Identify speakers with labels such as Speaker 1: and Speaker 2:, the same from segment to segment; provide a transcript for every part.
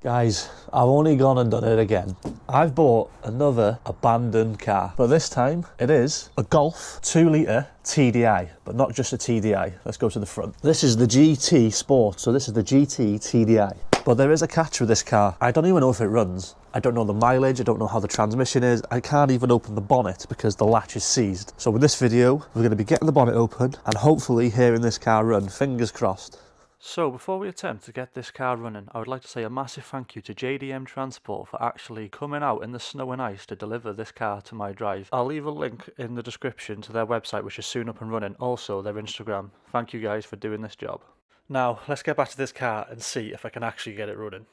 Speaker 1: Guys, I've only gone and done it again. I've bought another abandoned car, but this time it is a Golf 2 litre TDI, but not just a TDI. Let's go to the front. This is the GT Sport, so this is the GT TDI. But there is a catch with this car. I don't even know if it runs. I don't know the mileage, I don't know how the transmission is. I can't even open the bonnet because the latch is seized. So with this video, we're going to be getting the bonnet open and hopefully hearing this car run, fingers crossed. So before we attempt to get this car running, I would like to say a massive thank you to JDM Transport for actually coming out in the snow and ice to deliver this car to my drive. I'll leave a link in the description to their website, which is soon up and running, also their Instagram. Thank you guys for doing this job. Now, let's get back to this car and see if I can actually get it running.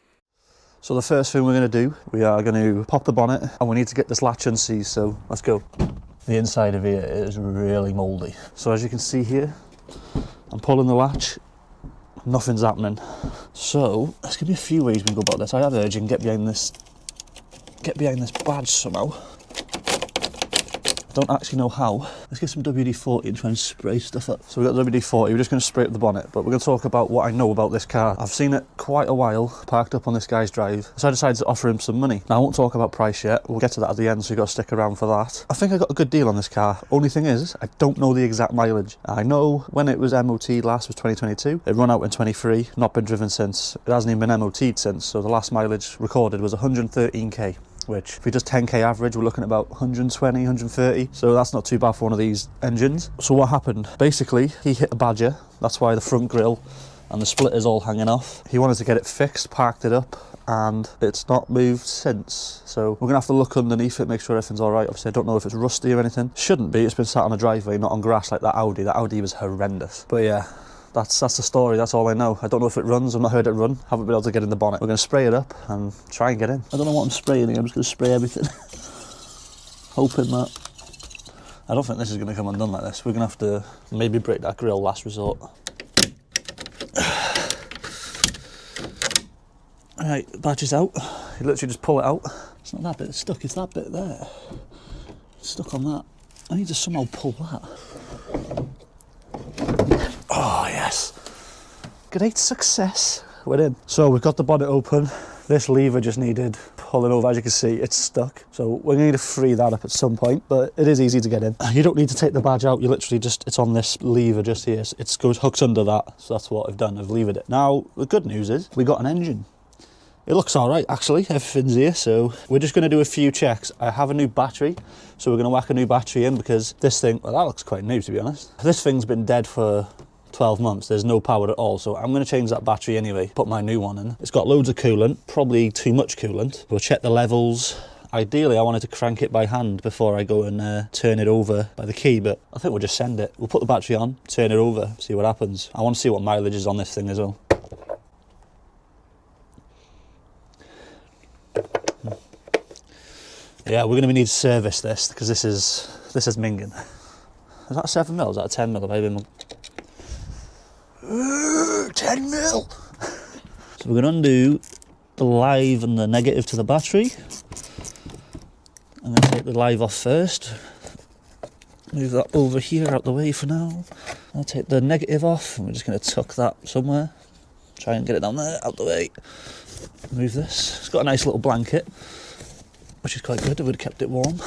Speaker 1: So the first thing we're going to do, we are going to pop the bonnet and we need to get this latch unseized, so let's go. The inside of here is really mouldy. So as you can see here, I'm pulling the latch. Nothing's happening. So there's gonna be a few ways we can go about this. I have urged you can get behind this badge somehow. I don't actually know how. Let's get some WD-40 and try and spray stuff up. So we've got WD-40, we're just going to spray up the bonnet, but we're going to talk about what I know about this car. I've seen it quite a while, parked up on this guy's drive, so I decided to offer him some money. Now I won't talk about price yet, we'll get to that at the end, so you've got to stick around for that. I think I got a good deal on this car. Only thing is, I don't know the exact mileage. I know when it was MOT last was 2022, it run out in 23, not been driven since. It hasn't even been MOT'd since, so the last mileage recorded was 113k. Which, if we just 10k average, we're looking at about 120, 130. So that's not too bad for one of these engines. So what happened? Basically, he hit a badger. That's why the front grille and the splitter's all hanging off. He wanted to get it fixed, parked it up, and it's not moved since. So we're gonna have to look underneath it, make sure everything's all right. Obviously, I don't know if it's rusty or anything. Shouldn't be, it's been sat on a driveway, not on grass like that Audi. That Audi was horrendous. But yeah. That's the story, that's all I know. I don't know if it runs, I've not heard it run, haven't been able to get in the bonnet. We're going to spray it up and try and get in. I don't know what I'm spraying here, I'm just going to spray everything. Hoping that... I don't think this is going to come undone like this. We're going to have to maybe break that grille last resort. Alright, the badge is out. You literally just pull it out. It's not that bit that's stuck, it's that bit there. It's stuck on that. I need to somehow pull that. Oh yes, great success, we're in. So we've got the bonnet open, this lever just needed pulling over. As you can see, it's stuck. So we're going to need to free that up at some point, but it is easy to get in. You don't need to take the badge out, you literally just, it's on this lever just here. It goes hooks under that, so that's what I've done, I've levered it. Now, the good news is, we got an engine. It looks all right, actually, everything's here, so we're just going to do a few checks. I have a new battery, so we're going to whack a new battery in because this thing, well, that looks quite new, to be honest. This thing's been dead for 12 months, there's no power at all, so I'm going to change that battery anyway, put my new one in. It's got loads of coolant, probably too much coolant. We'll check the levels. Ideally, I wanted to crank it by hand before I go and turn it over by the key, but I think we'll just send it. We'll put the battery on, turn it over, see what happens. I want to see what mileage is on this thing as well. Yeah, we're going to need to service this because this is minging. Is that 7 mil? Is that a 10 mil? Have I been... 10 mil! So we're going to undo the live and the negative to the battery. I'm going to take the live off first. Move that over here out the way for now. I'll take the negative off and we're just going to tuck that somewhere. Try and get it down there, out the way. Move this. It's got a nice little blanket, which is quite good. I would have kept it warm.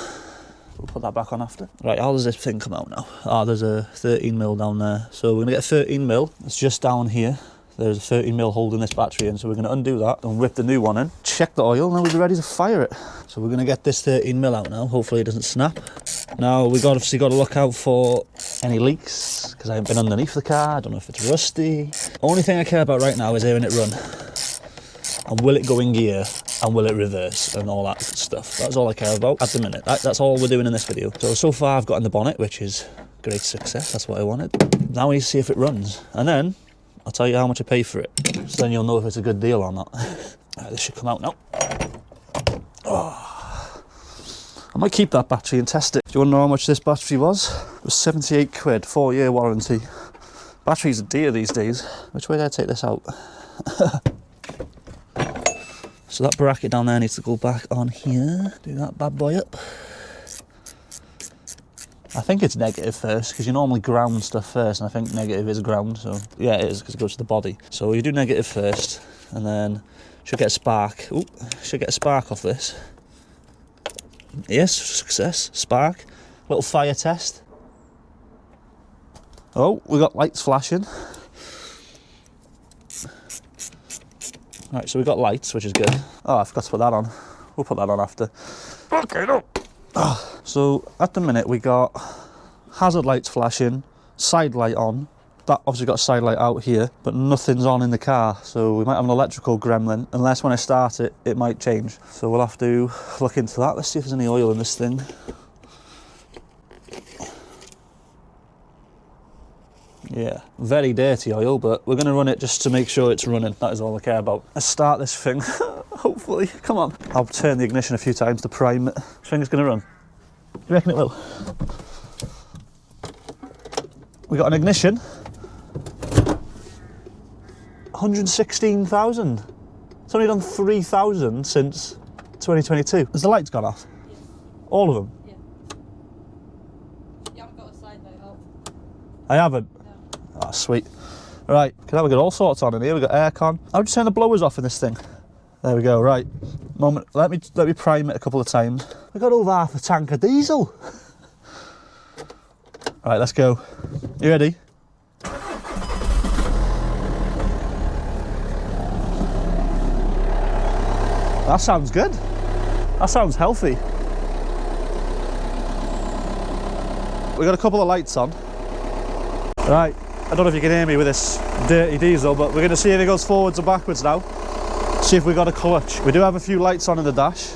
Speaker 1: We'll put that back on after. Right, how does this thing come out now? Ah, there's a 13 mil down there. So we're gonna get a 13 mil. It's just down here. There's a 13 mil holding this battery in. So we're gonna undo that and whip the new one in. Check the oil, now we're ready to fire it. So we're gonna get this 13 mil out now. Hopefully it doesn't snap. Now we've obviously got to look out for any leaks because I haven't been underneath the car. I don't know if it's rusty. Only thing I care about right now is hearing it run. And will it go in gear, and will it reverse, and all that stuff. That's all I care about at the minute. That's all we're doing in this video. So far I've got in the bonnet, which is great success, that's what I wanted. Now we need to see if it runs, and then I'll tell you how much I pay for it. So then you'll know if it's a good deal or not. Right, this should come out now. Oh. I might keep that battery and test it. Do you want to know how much this battery was? It was 78 quid, 4-year warranty. Batteries are dear these days. Which way did I take this out? So that bracket down there needs to go back on here. Do that bad boy up. I think it's negative first, because you normally ground stuff first, and I think negative is ground, so yeah, it is, because it goes to the body. So you do negative first, and then Should get a spark. Ooh, should get a spark off this. Yes, success. Spark. Little fire test. Oh, we got lights flashing. Right, so we got lights, which is good. Oh, I forgot to put that on. We'll put that on after. Okay, no. Oh, so at the minute we got hazard lights flashing, side light on. That obviously got a side light out here, but nothing's on in the car. So we might have an electrical gremlin, unless when I start it, it might change. So we'll have to look into that. Let's see if there's any oil in this thing. Yeah, very dirty oil, but we're going to run it just to make sure it's running. That is all I care about. Let's start this thing, hopefully. Come on. I'll turn the ignition a few times to prime it. Do you think it's going to run? Do you reckon it will? We got an ignition. 116,000. It's only done 3,000 since 2022. Has the lights gone off?
Speaker 2: Yeah.
Speaker 1: All of them?
Speaker 2: Yeah. You haven't got a side light up.
Speaker 1: I haven't?
Speaker 2: No.
Speaker 1: Oh, sweet. Right, we got all sorts on in here. We've got aircon. How do you turn the blowers off in this thing? There we go, right. Moment, let me prime it a couple of times. We got over half a tank of diesel. Right, let's go. You ready? That sounds good. That sounds healthy. We got a couple of lights on. Right, I don't know if you can hear me with this dirty diesel, but we're going to see if it goes forwards or backwards now. See if we got a clutch. We do have a few lights on in the dash.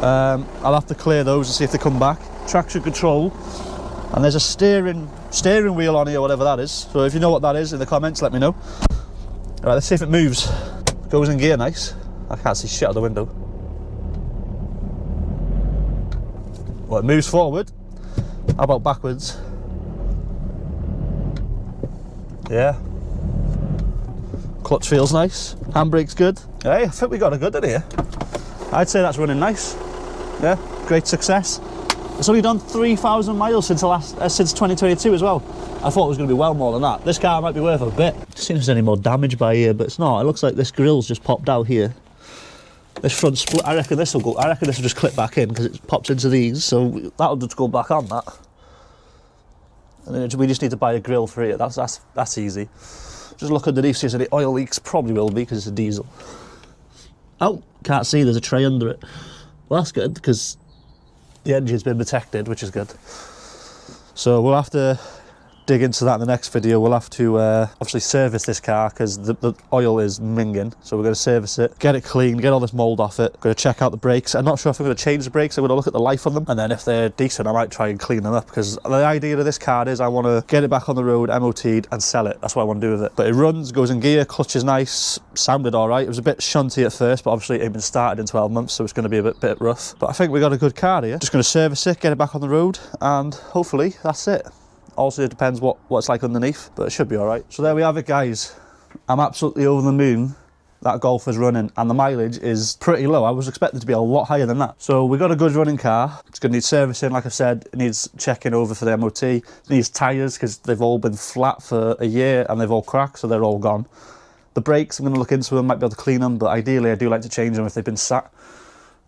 Speaker 1: I'll have to clear those and see if they come back. Traction control, and there's a steering wheel on here, whatever that is. So if you know what that is in the comments, let me know. All right, let's see if it moves. Goes in gear, nice. I can't see shit out the window. Well, it moves forward. How about backwards? Yeah. Clutch feels nice. Handbrake's good. Hey, I think we got a good in here. I'd say that's running nice. Yeah, great success. It's only done 3,000 miles since 2022 as well. I thought it was going to be well more than that. This car might be worth a bit. See if there's any more damage by here, but it's not. It looks like this grill's just popped out here. This front split, I reckon this will go. I reckon this will just clip back in because it pops into these, so that'll just go back on that. And then we just need to buy a grill for it. That's easy. Just look underneath, see if there's any oil leaks. Probably will be because it's a diesel. Oh, can't see. There's a tray under it. Well, that's good because the engine's been protected, which is good. So we'll have to dig into that in the next video. We'll have to obviously service this car because the oil is minging. So we're going to service it, get it clean, get all this mould off it. Going to check out the brakes. I'm not sure if I'm going to change the brakes. I'm going to look at the life on them, and then if they're decent, I might try and clean them up, because the idea of this car is I want to get it back on the road, MOT'd, and sell it. That's what I want to do with it. But it runs, goes in gear, clutch is nice, sounded all right. It was a bit shunty at first, but obviously it had been started in 12 months, so it's going to be a bit rough. But I think we got a good car here. Just going to service it, get it back on the road, and hopefully that's it. Also, it depends what it's like underneath, but it should be all right. So there we have it, guys. I'm absolutely over the moon that Golf is running, and the mileage is pretty low. I was expecting it to be a lot higher than that. So we got a good running car. It's going to need servicing, like I said. It needs checking over for the MOT. It needs tyres because they've all been flat for a year and they've all cracked, so they're all gone. The brakes, I'm going to look into them, might be able to clean them, but ideally I do like to change them if they've been sat.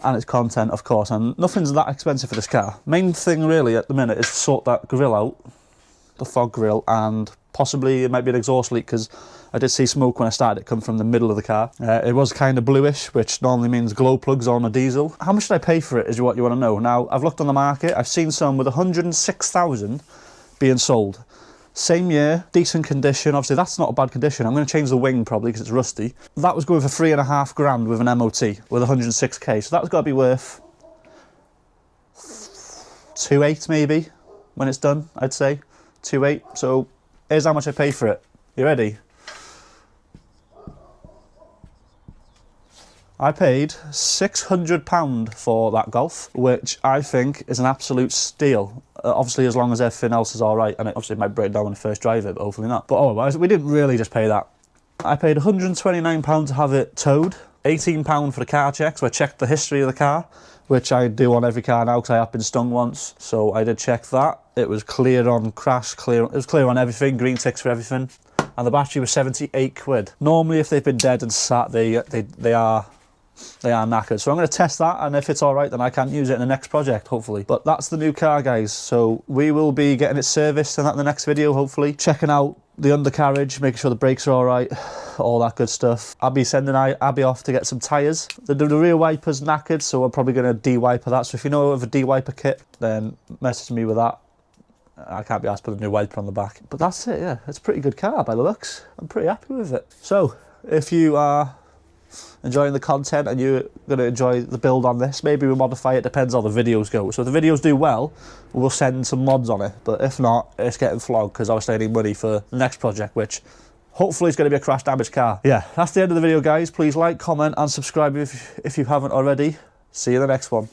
Speaker 1: And its content, of course, and nothing's that expensive for this car. Main thing really at the minute is to sort that grille out, the fog grille, and possibly it might be an exhaust leak because I did see smoke when I started it come from the middle of the car. It was kind of bluish, which normally means glow plugs on a diesel. How much did I pay for it is what you want to know. Now, I've looked on the market, I've seen some with 106,000 being sold. Same year, decent condition. Obviously that's not a bad condition. I'm going to change the wing probably because it's rusty. That was going for 3.5 grand with an MOT with 106k, so that's got to be worth 2.8 maybe when it's done, I'd say. 2.8. So here's how much I paid for it. You ready? I paid £600 for that Golf, which I think is an absolute steal. Obviously, as long as everything else is all right, and it obviously might break down when I first drive it, but hopefully not. But otherwise, we didn't really just pay that. I paid £129 to have it towed, £18 for the car check, so I checked the history of the car, which I do on every car now because I have been stung once. So I did check that. It was clear on crash, it was clear on everything, green ticks for everything. And the battery was 78 quid. Normally, if they've been dead and sat, they are they are knackered. So I'm going to test that, and if it's all right, then I can use it in the next project, hopefully. But that's the new car, guys. So we will be getting it serviced and that in the next video, hopefully. Checking out the undercarriage, making sure the brakes are all right, all that good stuff. I'll be sending Abby off to get some tyres. The rear wiper's knackered, so I'm probably going to de-wiper that. So if you know of a de-wiper kit, then message me with that. I can't be asked to put a new wiper on the back. But that's it, yeah. It's a pretty good car by the looks. I'm pretty happy with it. So if you are enjoying the content and you're going to enjoy the build on this, maybe we'll modify it, depends how the videos go. So if the videos do well, we'll send some mods on it, but if not, it's getting flogged because obviously I need money for the next project, which hopefully is going to be a crash damaged car. Yeah, that's the end of the video, guys. Please like, comment and subscribe if you haven't already. See you in the next one.